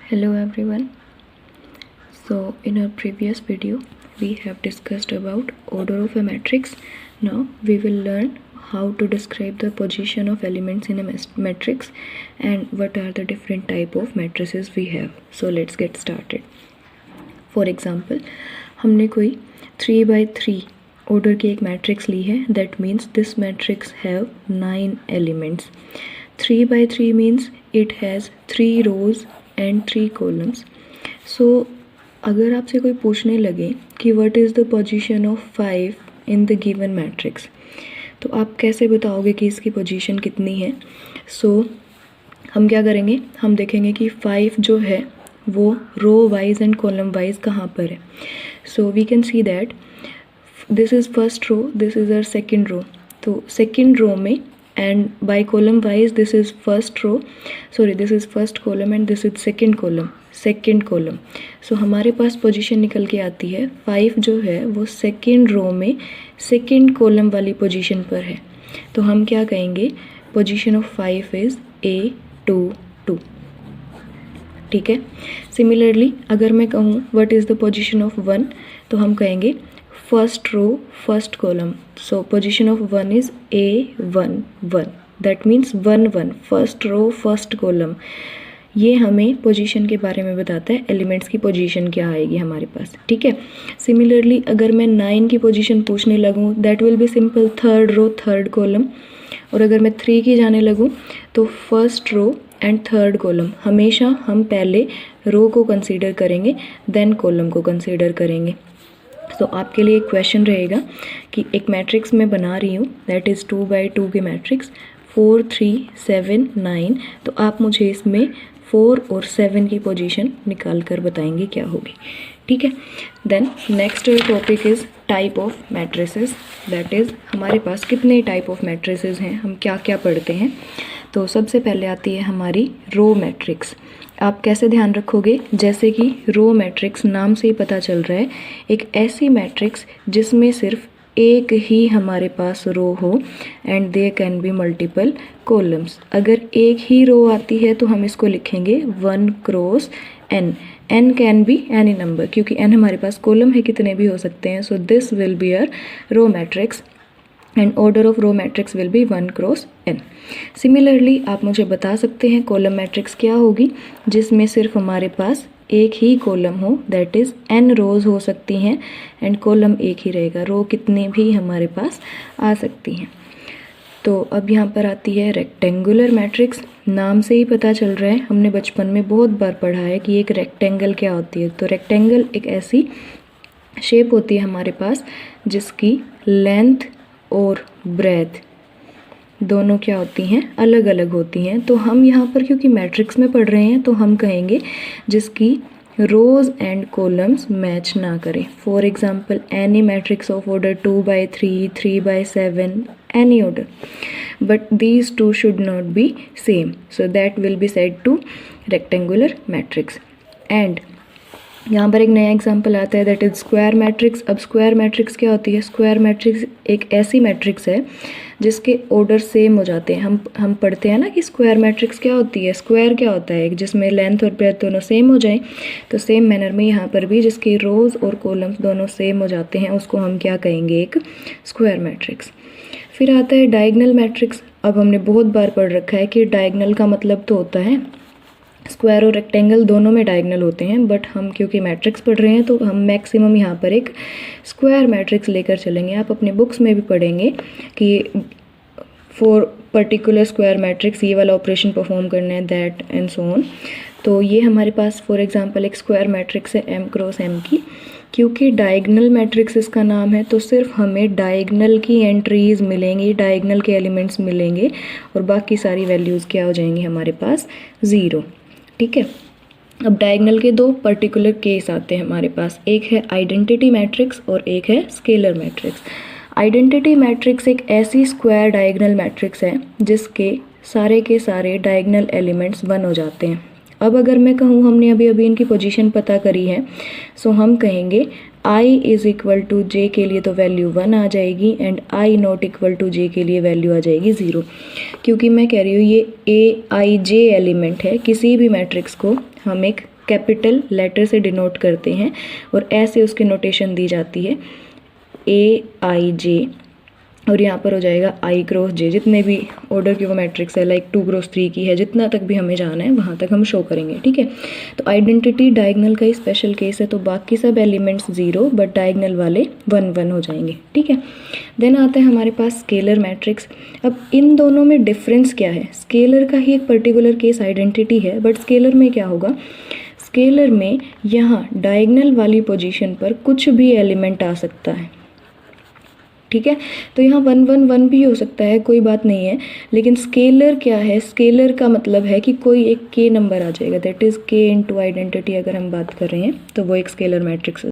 Hello everyone. So in our previous video we have discussed about order of a matrix. Now we will learn how to describe the position of elements in a matrix and what are the different type of matrices we have. So let's get started. For example, हमने कोई 3x3 order की एक matrix ली है. That means this matrix have 9 elements. 3x3 means it has 3 rows and 3 columns. So अगर आपसे कोई पूछने लगे कि what is the position of 5 in the given matrix, तो आप कैसे बताओगे कि इसकी पोजीशन कितनी है. सो हम क्या करेंगे, हम देखेंगे कि 5 जो है वो row wise and column wise कहाँ पर है. So we can see that this is first row, this is our second row. तो सेकेंड रो में and by column wise this is first row, sorry this is first column and this is second column. So हमारे पास position निकल के आती है 5 जो है वो सेकेंड रो में सेकेंड कॉलम वाली पोजीशन पर है. तो हम क्या कहेंगे, पोजीशन ऑफ 5 इज A22. ठीक है. सिमिलरली अगर मैं कहूँ what is the position of 1, तो हम कहेंगे first row first column. So position of 1 is A11. That means 1 1 first row first column. ये हमें पोजीशन के बारे में बताता है, एलिमेंट्स की पोजीशन क्या आएगी हमारे पास. ठीक है. सिमिलरली अगर मैं 9 की पोजीशन पूछने लगूँ that will be simple third row third column. और अगर मैं 3 की जाने लगूँ तो first row and third column. हमेशा हम पहले रो को कंसीडर करेंगे देन कॉलम को कंसीडर करेंगे. तो आपके लिए एक क्वेश्चन रहेगा कि एक मैट्रिक्स मैं बना रही हूँ दैट इज़ 2x2 की मैट्रिक्स 4 3 7 9. तो आप मुझे इसमें 4 और 7 की पोजीशन निकाल कर बताएंगे क्या होगी. ठीक है. Then next topic is type of matrices. That is हमारे पास कितने टाइप ऑफ मैट्रिसेस हैं, हम क्या क्या पढ़ते हैं. तो सबसे पहले आती है हमारी रो मैट्रिक्स. आप कैसे ध्यान रखोगे, जैसे कि रो मैट्रिक्स नाम से ही पता चल रहा है, एक ऐसी मैट्रिक्स जिसमें सिर्फ एक ही हमारे पास रो हो and there can be multiple columns. अगर एक ही रो आती है तो हम इसको लिखेंगे 1 cross n. n can be any number, क्योंकि n हमारे पास कॉलम है, कितने भी हो सकते हैं. So this will be uh row matrix and order of row matrix will be 1 cross n. Similarly आप मुझे बता सकते हैं कॉलम मैट्रिक्स क्या होगी, जिसमें सिर्फ हमारे पास एक ही कॉलम हो, दैट इज़ n रोज़ हो सकती हैं एंड कॉलम एक ही रहेगा. रो कितनी भी हमारे पास आ सकती हैं. तो अब यहाँ पर आती है रेक्टेंगुलर मैट्रिक्स. नाम से ही पता चल रहा है, हमने बचपन में बहुत बार पढ़ा है कि एक रेक्टेंगल क्या होती है. तो रेक्टेंगल एक ऐसी शेप होती है हमारे पास जिसकी लेंथ और ब्रेथ दोनों क्या होती हैं, अलग अलग होती हैं. तो हम यहाँ पर क्योंकि मैट्रिक्स में पढ़ रहे हैं तो हम कहेंगे जिसकी रोज एंड कॉलम्स मैच ना करें. For example any matrix of order 2x3 3x7 any order, but these two should not be same. So that will be said two rectangular matrix. And यहाँ पर एक नया एग्जांपल आता है दैट इज स्क्वायर मैट्रिक्स. अब square matrix क्या होती है, स्क्वायर मैट्रिक्स एक ऐसी मैट्रिक्स है जिसके ऑर्डर सेम हो जाते हैं. हम पढ़ते हैं ना कि स्क्वायर मैट्रिक्स क्या होती है, स्क्वायर क्या होता है, जिसमें लेंथ और ब्रेथ दोनों सेम हो जाएं. तो सेम मैनर में यहाँ पर भी जिसके रोज और कॉलम्स दोनों सेम हो जाते हैं उसको हम क्या कहेंगे, एक स्क्वायर मैट्रिक्स. फिर आता है डायगनल मैट्रिक्स. अब हमने बहुत बार पढ़ रखा है कि डायगनल का मतलब तो होता है स्क्वायर और रेक्टेंगल दोनों में डायगनल होते हैं, बट हम क्योंकि मैट्रिक्स पढ़ रहे हैं तो हम मैक्सिमम यहाँ पर एक स्क्वायर मैट्रिक्स लेकर चलेंगे. आप अपने बुक्स में भी पढ़ेंगे कि फॉर पर्टिकुलर स्क्वायर मैट्रिक्स ये वाला ऑपरेशन परफॉर्म करना है, दैट एंड सो ऑन. तो ये हमारे पास फॉर एग्जांपल एक स्क्वायर मैट्रिक्स है m क्रॉस m की. क्योंकि डायगनल मैट्रिक्स इसका नाम है तो सिर्फ हमें डायगनल की एंट्रीज मिलेंगी, डायगनल के एलिमेंट्स मिलेंगे और बाकी सारी वैल्यूज़ क्या हो जाएंगी हमारे पास 0. ठीक है. अब डायगनल के दो पर्टिकुलर केस आते हैं हमारे पास, एक है आइडेंटिटी मैट्रिक्स और एक है स्केलर मैट्रिक्स. आइडेंटिटी मैट्रिक्स एक ऐसी स्क्वायर डायगनल मैट्रिक्स है जिसके सारे के सारे डायगनल एलिमेंट्स 1 हो जाते हैं. अब अगर मैं कहूँ हमने अभी इनकी पोजीशन पता करी है, सो हम कहेंगे i is equal to j के लिए तो वैल्यू 1 आ जाएगी and i not equal to j के लिए वैल्यू आ जाएगी 0. क्योंकि मैं कह रही हूँ ये a i j एलिमेंट है, किसी भी मैट्रिक्स को हम एक कैपिटल लेटर से डिनोट करते हैं और ऐसे उसकी नोटेशन दी जाती है AIJ, और यहाँ पर हो जाएगा I क्रॉस J। जितने भी ऑर्डर की वो मैट्रिक्स है, लाइक 2 क्रॉस 3 की है, जितना तक भी हमें जाना है वहाँ तक हम शो करेंगे, ठीक है। तो आइडेंटिटी डायगोनल का ही स्पेशल केस है, तो बाकी सब एलिमेंट्स 0 बट डायगोनल वाले 1 1 हो जाएंगे, ठीक है। देन आता है हमारे पास स्केलर मैट्रिक्स। अब इन दोनों में डिफरेंस क्या है? स्केलर का ही एक पर्टिकुलर केस आइडेंटिटी है, बट स्केलर में क्या होगा, स्केलर में यहाँ डायगोनल वाली पोजीशन पर कुछ भी एलिमेंट आ सकता है, ठीक है। तो यहाँ 1 1 1 भी हो सकता है, कोई बात नहीं है। लेकिन स्केलर क्या है, स्केलर का मतलब है कि कोई एक k नंबर आ जाएगा, that is k into identity. अगर हम बात कर रहे हैं तो वो एक स्केलर मैट्रिक्स